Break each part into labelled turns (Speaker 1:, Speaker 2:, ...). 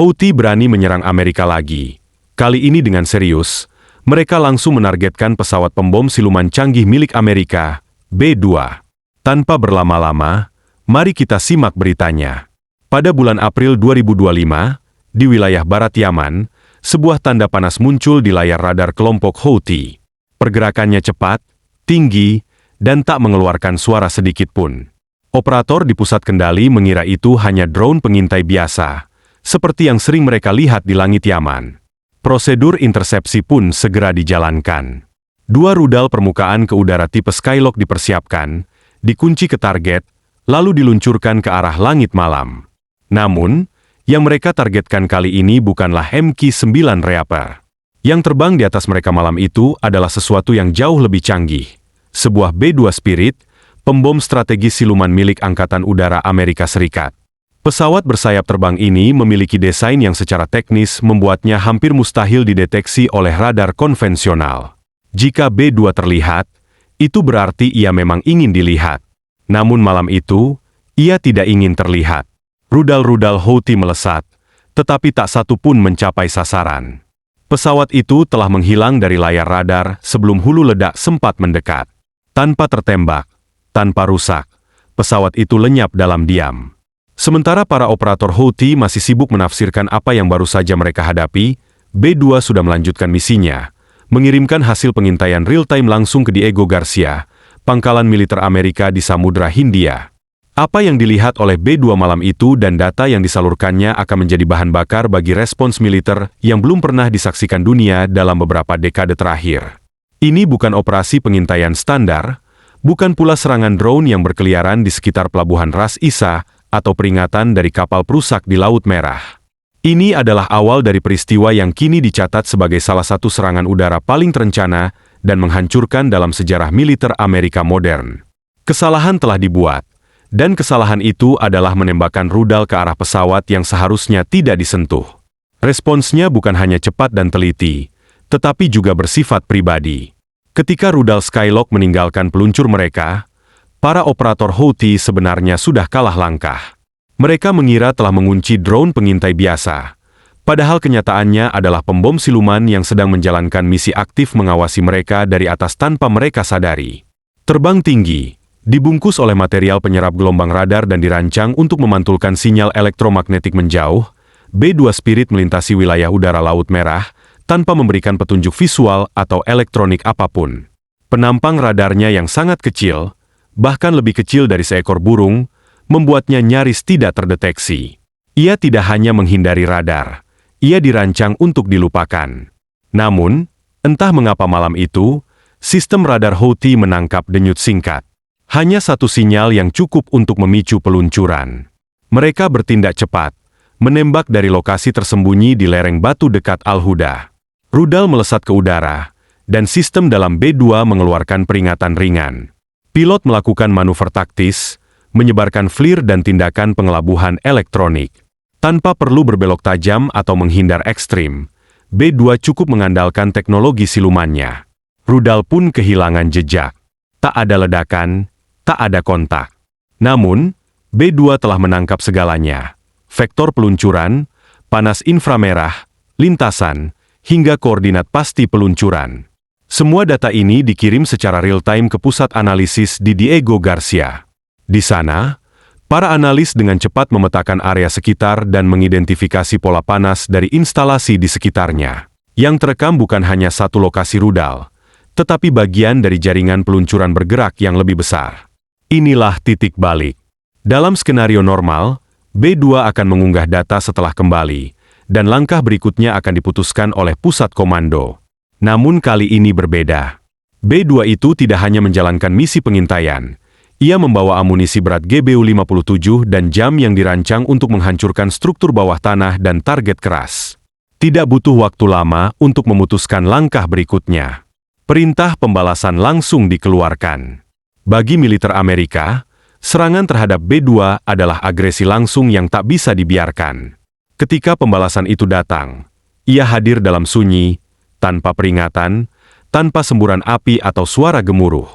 Speaker 1: Houthi berani menyerang Amerika lagi. Kali ini dengan serius, mereka langsung menargetkan pesawat pembom siluman canggih milik Amerika, B-2. Tanpa berlama-lama, mari kita simak beritanya. Pada bulan April 2025, di wilayah barat Yaman, sebuah tanda panas muncul di layar radar kelompok Houthi. Pergerakannya cepat, tinggi, dan tak mengeluarkan suara sedikit pun. Operator di pusat kendali mengira itu hanya drone pengintai biasa, seperti yang sering mereka lihat di langit Yaman. Prosedur intersepsi pun segera dijalankan. 2 rudal permukaan ke udara tipe Skylock dipersiapkan, dikunci ke target, lalu diluncurkan ke arah langit malam. Namun, yang mereka targetkan kali ini bukanlah MQ-9 Reaper. Yang terbang di atas mereka malam itu adalah sesuatu yang jauh lebih canggih. Sebuah B-2 Spirit, pembom strategis siluman milik Angkatan Udara Amerika Serikat. Pesawat bersayap terbang ini memiliki desain yang secara teknis membuatnya hampir mustahil dideteksi oleh radar konvensional. Jika B-2 terlihat, itu berarti ia memang ingin dilihat. Namun malam itu, ia tidak ingin terlihat. Rudal-rudal Houthi melesat, tetapi tak satu pun mencapai sasaran. Pesawat itu telah menghilang dari layar radar sebelum hulu ledak sempat mendekat. Tanpa tertembak, tanpa rusak, pesawat itu lenyap dalam diam. Sementara para operator Houthi masih sibuk menafsirkan apa yang baru saja mereka hadapi, B-2 sudah melanjutkan misinya, mengirimkan hasil pengintaian real-time langsung ke Diego Garcia, pangkalan militer Amerika di Samudra Hindia. Apa yang dilihat oleh B-2 malam itu dan data yang disalurkannya akan menjadi bahan bakar bagi respons militer yang belum pernah disaksikan dunia dalam beberapa dekade terakhir. Ini bukan operasi pengintaian standar, bukan pula serangan drone yang berkeliaran di sekitar pelabuhan Ras Isa atau peringatan dari kapal perusak di Laut Merah. Ini adalah awal dari peristiwa yang kini dicatat sebagai salah satu serangan udara paling terencana dan menghancurkan dalam sejarah militer Amerika modern. Kesalahan telah dibuat, dan kesalahan itu adalah menembakkan rudal ke arah pesawat yang seharusnya tidak disentuh. Responsnya bukan hanya cepat dan teliti, tetapi juga bersifat pribadi. Ketika rudal Skylock meninggalkan peluncur mereka, para operator Houthi sebenarnya sudah kalah langkah. Mereka mengira telah mengunci drone pengintai biasa, padahal kenyataannya adalah pembom siluman yang sedang menjalankan misi aktif mengawasi mereka dari atas tanpa mereka sadari. Terbang tinggi, dibungkus oleh material penyerap gelombang radar dan dirancang untuk memantulkan sinyal elektromagnetik menjauh, B-2 Spirit melintasi wilayah udara Laut Merah tanpa memberikan petunjuk visual atau elektronik apapun. Penampang radarnya yang sangat kecil, bahkan lebih kecil dari seekor burung, membuatnya nyaris tidak terdeteksi. Ia tidak hanya menghindari radar, ia dirancang untuk dilupakan. Namun, entah mengapa malam itu, sistem radar Houthi menangkap denyut singkat. Hanya satu sinyal yang cukup untuk memicu peluncuran. Mereka bertindak cepat, menembak dari lokasi tersembunyi di lereng batu dekat Al-Huda. Rudal melesat ke udara, dan sistem dalam B-2 mengeluarkan peringatan ringan. Pilot melakukan manuver taktis, menyebarkan FLIR dan tindakan pengelabuhan elektronik. Tanpa perlu berbelok tajam atau menghindar ekstrim, B-2 cukup mengandalkan teknologi silumannya. Rudal pun kehilangan jejak. Tak ada ledakan, tak ada kontak. Namun, B-2 telah menangkap segalanya. Vektor peluncuran, panas inframerah, lintasan, hingga koordinat pasti peluncuran. Semua data ini dikirim secara real-time ke pusat analisis di Diego Garcia. Di sana, para analis dengan cepat memetakan area sekitar dan mengidentifikasi pola panas dari instalasi di sekitarnya. Yang terekam bukan hanya satu lokasi rudal, tetapi bagian dari jaringan peluncuran bergerak yang lebih besar. Inilah titik balik. Dalam skenario normal, B-2 akan mengunggah data setelah kembali, dan langkah berikutnya akan diputuskan oleh pusat komando. Namun kali ini berbeda. B-2 itu tidak hanya menjalankan misi pengintaian, ia membawa amunisi berat GBU-57 dan jam yang dirancang untuk menghancurkan struktur bawah tanah dan target keras. Tidak butuh waktu lama untuk memutuskan langkah berikutnya. Perintah pembalasan langsung dikeluarkan. Bagi militer Amerika, serangan terhadap B-2 adalah agresi langsung yang tak bisa dibiarkan. Ketika pembalasan itu datang, ia hadir dalam sunyi, tanpa peringatan, tanpa semburan api atau suara gemuruh.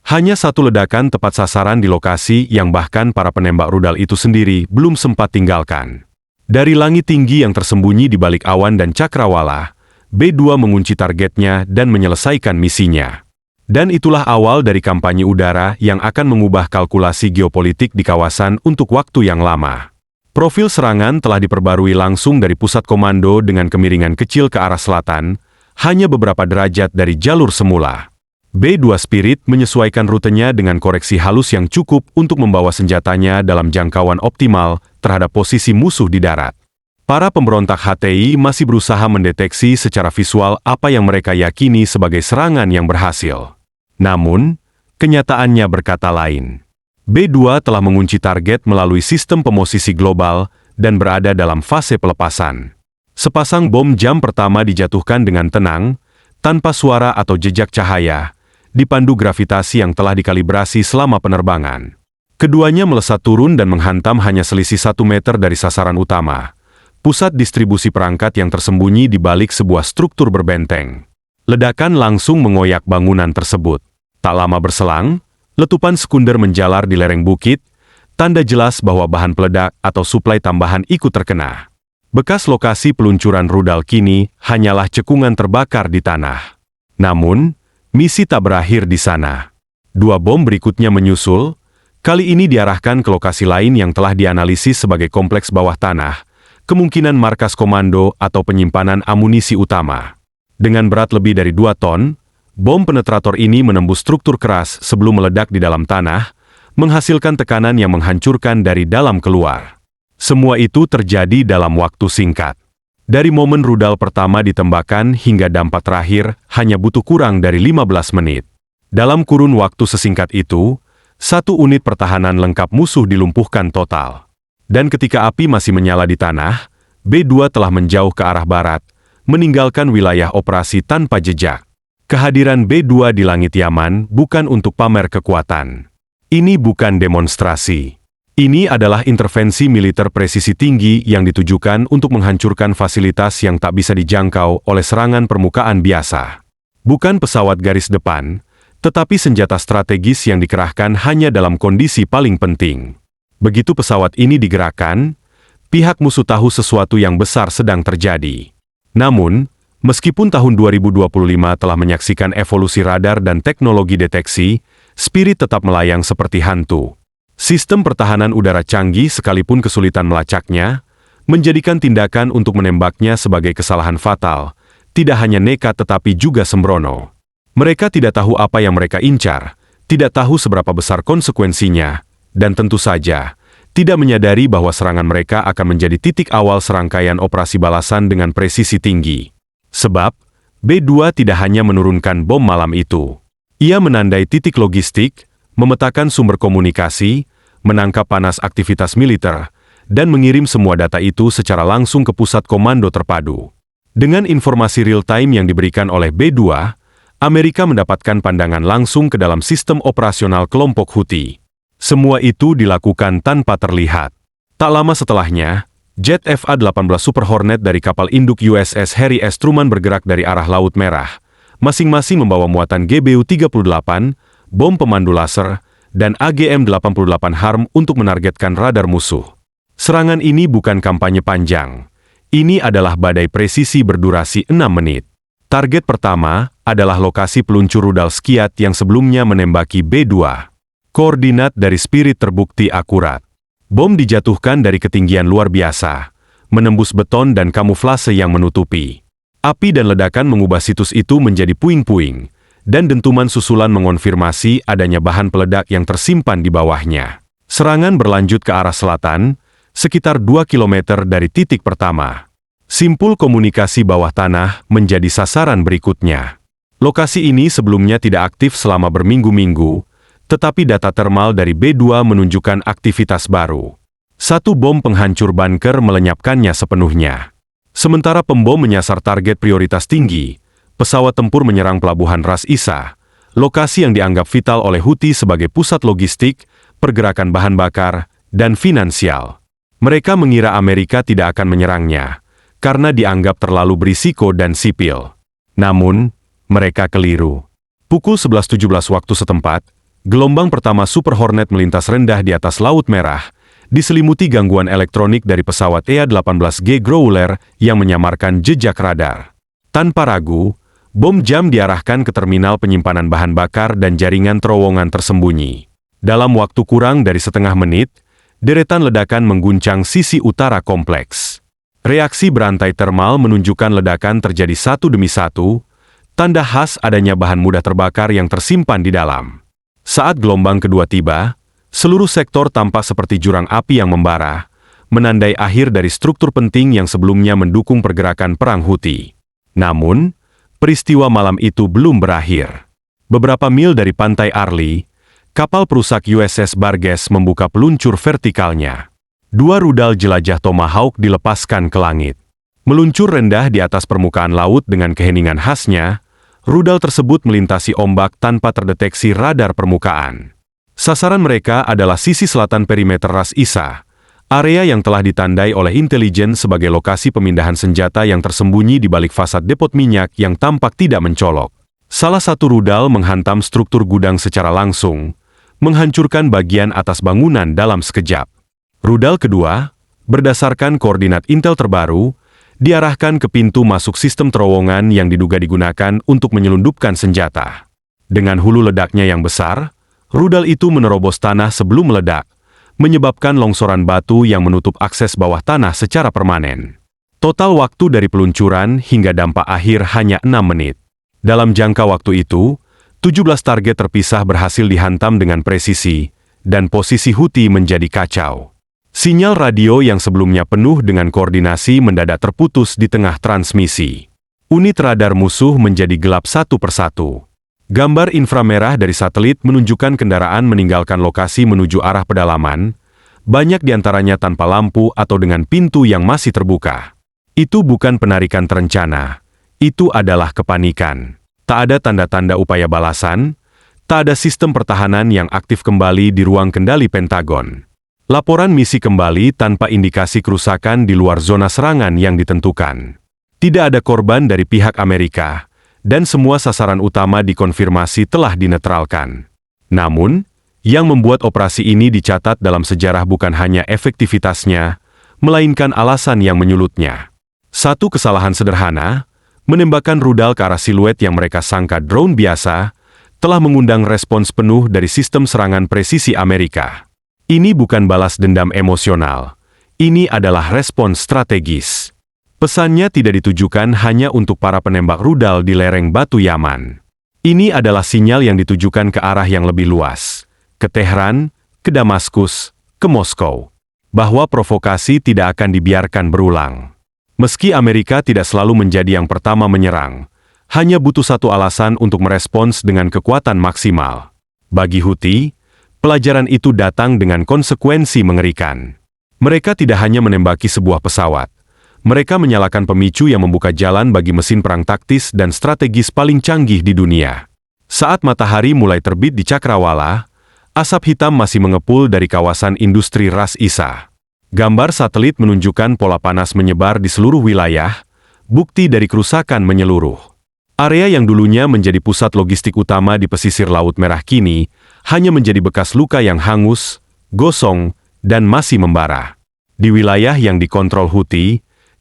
Speaker 1: Hanya satu ledakan tepat sasaran di lokasi yang bahkan para penembak rudal itu sendiri belum sempat tinggalkan. Dari langit tinggi yang tersembunyi di balik awan dan cakrawala, B2 mengunci targetnya dan menyelesaikan misinya. Dan itulah awal dari kampanye udara yang akan mengubah kalkulasi geopolitik di kawasan untuk waktu yang lama. Profil serangan telah diperbarui langsung dari pusat komando dengan kemiringan kecil ke arah selatan, hanya beberapa derajat dari jalur semula. B2 Spirit menyesuaikan rutenya dengan koreksi halus yang cukup untuk membawa senjatanya dalam jangkauan optimal terhadap posisi musuh di darat. Para pemberontak HTI masih berusaha mendeteksi secara visual apa yang mereka yakini sebagai serangan yang berhasil. Namun, kenyataannya berkata lain. B2 telah mengunci target melalui sistem pemosisi global dan berada dalam fase pelepasan. Sepasang bom jam pertama dijatuhkan dengan tenang, tanpa suara atau jejak cahaya, dipandu gravitasi yang telah dikalibrasi selama penerbangan. Keduanya melesat turun dan menghantam hanya selisih 1 meter dari sasaran utama, pusat distribusi perangkat yang tersembunyi di balik sebuah struktur berbenteng. Ledakan langsung mengoyak bangunan tersebut. Tak lama berselang, letupan sekunder menjalar di lereng bukit, tanda jelas bahwa bahan peledak atau suplai tambahan ikut terkena. Bekas lokasi peluncuran rudal kini hanyalah cekungan terbakar di tanah. Namun, misi tak berakhir di sana. 2 bom berikutnya menyusul, kali ini diarahkan ke lokasi lain yang telah dianalisis sebagai kompleks bawah tanah, kemungkinan markas komando atau penyimpanan amunisi utama. Dengan berat lebih dari 2 ton, bom penetrator ini menembus struktur keras sebelum meledak di dalam tanah, menghasilkan tekanan yang menghancurkan dari dalam keluar. Semua itu terjadi dalam waktu singkat. Dari momen rudal pertama ditembakkan hingga dampak terakhir hanya butuh kurang dari 15 menit. Dalam kurun waktu sesingkat itu, 1 unit pertahanan lengkap musuh dilumpuhkan total. Dan ketika api masih menyala di tanah, B2 telah menjauh ke arah barat, meninggalkan wilayah operasi tanpa jejak. Kehadiran B2 di langit Yaman bukan untuk pamer kekuatan. Ini bukan demonstrasi. Ini adalah intervensi militer presisi tinggi yang ditujukan untuk menghancurkan fasilitas yang tak bisa dijangkau oleh serangan permukaan biasa. Bukan pesawat garis depan, tetapi senjata strategis yang dikerahkan hanya dalam kondisi paling penting. Begitu pesawat ini digerakkan, pihak musuh tahu sesuatu yang besar sedang terjadi. Namun, meskipun tahun 2025 telah menyaksikan evolusi radar dan teknologi deteksi, Spirit tetap melayang seperti hantu. Sistem pertahanan udara canggih sekalipun kesulitan melacaknya, menjadikan tindakan untuk menembaknya sebagai kesalahan fatal, tidak hanya nekat tetapi juga sembrono. Mereka tidak tahu apa yang mereka incar, tidak tahu seberapa besar konsekuensinya, dan tentu saja, tidak menyadari bahwa serangan mereka akan menjadi titik awal serangkaian operasi balasan dengan presisi tinggi. Sebab, B2 tidak hanya menurunkan bom malam itu. Ia menandai titik logistik, memetakan sumber komunikasi, menangkap panas aktivitas militer, dan mengirim semua data itu secara langsung ke pusat komando terpadu. Dengan informasi real-time yang diberikan oleh B2, Amerika mendapatkan pandangan langsung ke dalam sistem operasional kelompok Houthi. Semua itu dilakukan tanpa terlihat. Tak lama setelahnya, jet FA-18 Super Hornet dari kapal induk USS Harry S. Truman bergerak dari arah Laut Merah, masing-masing membawa muatan GBU-38, bom pemandu laser, dan AGM-88 HARM untuk menargetkan radar musuh. Serangan ini bukan kampanye panjang. Ini adalah badai presisi berdurasi 6 menit. Target pertama adalah lokasi peluncur rudal Skiat yang sebelumnya menembaki B2. Koordinat dari Spirit terbukti akurat. Bom dijatuhkan dari ketinggian luar biasa, menembus beton dan kamuflase yang menutupi. Api dan ledakan mengubah situs itu menjadi puing-puing, dan dentuman susulan mengonfirmasi adanya bahan peledak yang tersimpan di bawahnya. Serangan berlanjut ke arah selatan, sekitar 2 km dari titik pertama. Simpul komunikasi bawah tanah menjadi sasaran berikutnya. Lokasi ini sebelumnya tidak aktif selama berminggu-minggu, tetapi data termal dari B2 menunjukkan aktivitas baru. 1 bom penghancur bunker melenyapkannya sepenuhnya. Sementara pembom menyasar target prioritas tinggi, pesawat tempur menyerang pelabuhan Ras Isa, lokasi yang dianggap vital oleh Houthi sebagai pusat logistik, pergerakan bahan bakar, dan finansial. Mereka mengira Amerika tidak akan menyerangnya, karena dianggap terlalu berisiko dan sipil. Namun, mereka keliru. Pukul 11.17 waktu setempat, gelombang pertama Super Hornet melintas rendah di atas Laut Merah, diselimuti gangguan elektronik dari pesawat EA-18G Growler yang menyamarkan jejak radar. Tanpa ragu, bom jam diarahkan ke terminal penyimpanan bahan bakar dan jaringan terowongan tersembunyi. Dalam waktu kurang dari setengah menit, deretan ledakan mengguncang sisi utara kompleks. Reaksi berantai termal menunjukkan ledakan terjadi satu demi satu, tanda khas adanya bahan mudah terbakar yang tersimpan di dalam. Saat gelombang kedua tiba, seluruh sektor tampak seperti jurang api yang membara, menandai akhir dari struktur penting yang sebelumnya mendukung pergerakan perang Houthi. Namun, peristiwa malam itu belum berakhir. Beberapa mil dari pantai Arli, kapal perusak USS Barges membuka peluncur vertikalnya. 2 rudal jelajah Tomahawk dilepaskan ke langit. Meluncur rendah di atas permukaan laut dengan keheningan khasnya, rudal tersebut melintasi ombak tanpa terdeteksi radar permukaan. Sasaran mereka adalah sisi selatan perimeter Ras Isa, area yang telah ditandai oleh intelijen sebagai lokasi pemindahan senjata yang tersembunyi di balik fasad depot minyak yang tampak tidak mencolok. Salah satu rudal menghantam struktur gudang secara langsung, menghancurkan bagian atas bangunan dalam sekejap. Rudal kedua, berdasarkan koordinat intel terbaru, diarahkan ke pintu masuk sistem terowongan yang diduga digunakan untuk menyelundupkan senjata. Dengan hulu ledaknya yang besar, rudal itu menerobos tanah sebelum meledak, menyebabkan longsoran batu yang menutup akses bawah tanah secara permanen. Total waktu dari peluncuran hingga dampak akhir hanya 6 menit. Dalam jangka waktu itu, 17 target terpisah berhasil dihantam dengan presisi, dan posisi Houthi menjadi kacau. Sinyal radio yang sebelumnya penuh dengan koordinasi mendadak terputus di tengah transmisi. Unit radar musuh menjadi gelap satu persatu. Gambar inframerah dari satelit menunjukkan kendaraan meninggalkan lokasi menuju arah pedalaman, banyak diantaranya tanpa lampu atau dengan pintu yang masih terbuka. Itu bukan penarikan terencana, itu adalah kepanikan. Tak ada tanda-tanda upaya balasan, tak ada sistem pertahanan yang aktif kembali di ruang kendali Pentagon. Laporan misi kembali tanpa indikasi kerusakan di luar zona serangan yang ditentukan. Tidak ada korban dari pihak Amerika, dan semua sasaran utama dikonfirmasi telah dinetralkan. Namun, yang membuat operasi ini dicatat dalam sejarah bukan hanya efektivitasnya, melainkan alasan yang menyulutnya. Satu kesalahan sederhana, menembakkan rudal ke arah siluet yang mereka sangka drone biasa, telah mengundang respons penuh dari sistem serangan presisi Amerika. Ini bukan balas dendam emosional, ini adalah respons strategis. Pesannya tidak ditujukan hanya untuk para penembak rudal di lereng Batu Yaman. Ini adalah sinyal yang ditujukan ke arah yang lebih luas, ke Tehran, ke Damaskus, ke Moskow, bahwa provokasi tidak akan dibiarkan berulang. Meski Amerika tidak selalu menjadi yang pertama menyerang, hanya butuh satu alasan untuk merespons dengan kekuatan maksimal. Bagi Houthi, pelajaran itu datang dengan konsekuensi mengerikan. Mereka tidak hanya menembaki sebuah pesawat, mereka menyalakan pemicu yang membuka jalan bagi mesin perang taktis dan strategis paling canggih di dunia. Saat matahari mulai terbit di Cakrawala, asap hitam masih mengepul dari kawasan industri Ras Isa. Gambar satelit menunjukkan pola panas menyebar di seluruh wilayah, bukti dari kerusakan menyeluruh. Area yang dulunya menjadi pusat logistik utama di pesisir Laut Merah kini hanya menjadi bekas luka yang hangus, gosong, dan masih membara. Di wilayah yang dikontrol Houthi,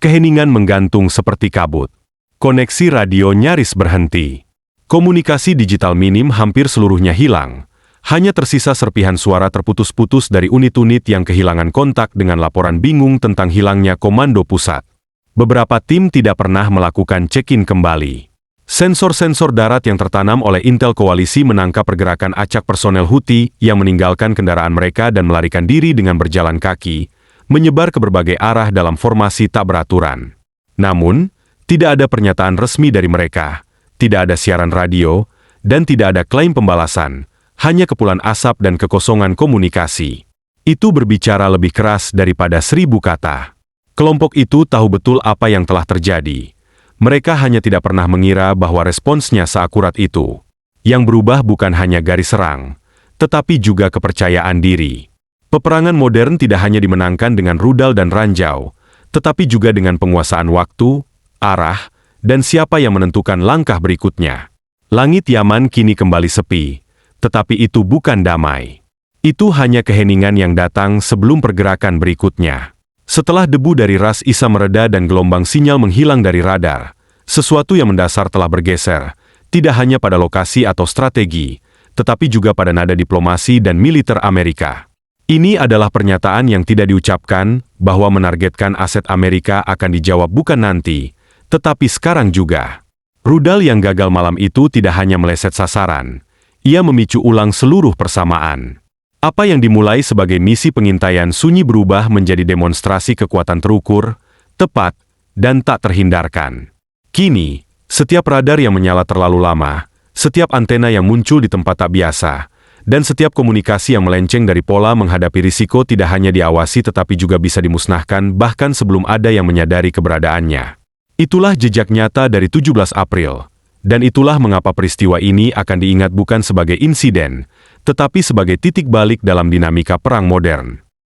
Speaker 1: keheningan menggantung seperti kabut. Koneksi radio nyaris berhenti. Komunikasi digital minim hampir seluruhnya hilang. Hanya tersisa serpihan suara terputus-putus dari unit-unit yang kehilangan kontak dengan laporan bingung tentang hilangnya komando pusat. Beberapa tim tidak pernah melakukan check-in kembali. Sensor-sensor darat yang tertanam oleh Intel Koalisi menangkap pergerakan acak personel Houthi yang meninggalkan kendaraan mereka dan melarikan diri dengan berjalan kaki, menyebar ke berbagai arah dalam formasi tak beraturan. Namun, tidak ada pernyataan resmi dari mereka, tidak ada siaran radio, dan tidak ada klaim pembalasan, hanya kepulan asap dan kekosongan komunikasi. Itu berbicara lebih keras daripada 1000 kata. Kelompok itu tahu betul apa yang telah terjadi. Mereka hanya tidak pernah mengira bahwa responsnya seakurat itu. Yang berubah bukan hanya garis serang, tetapi juga kepercayaan diri. Peperangan modern tidak hanya dimenangkan dengan rudal dan ranjau, tetapi juga dengan penguasaan waktu, arah, dan siapa yang menentukan langkah berikutnya. Langit Yaman kini kembali sepi, tetapi itu bukan damai. Itu hanya keheningan yang datang sebelum pergerakan berikutnya. Setelah debu dari ras Isa mereda dan gelombang sinyal menghilang dari radar, sesuatu yang mendasar telah bergeser, tidak hanya pada lokasi atau strategi, tetapi juga pada nada diplomasi dan militer Amerika. Ini adalah pernyataan yang tidak diucapkan, bahwa menargetkan aset Amerika akan dijawab bukan nanti, tetapi sekarang juga. Rudal yang gagal malam itu tidak hanya meleset sasaran, ia memicu ulang seluruh persamaan. Apa yang dimulai sebagai misi pengintaian sunyi berubah menjadi demonstrasi kekuatan terukur, tepat, dan tak terhindarkan. Kini, setiap radar yang menyala terlalu lama, setiap antena yang muncul di tempat tak biasa, dan setiap komunikasi yang melenceng dari pola menghadapi risiko tidak hanya diawasi tetapi juga bisa dimusnahkan bahkan sebelum ada yang menyadari keberadaannya. Itulah jejak nyata dari 17 April. Dan itulah mengapa peristiwa ini akan diingat bukan sebagai insiden, tetapi sebagai titik balik dalam dinamika perang modern.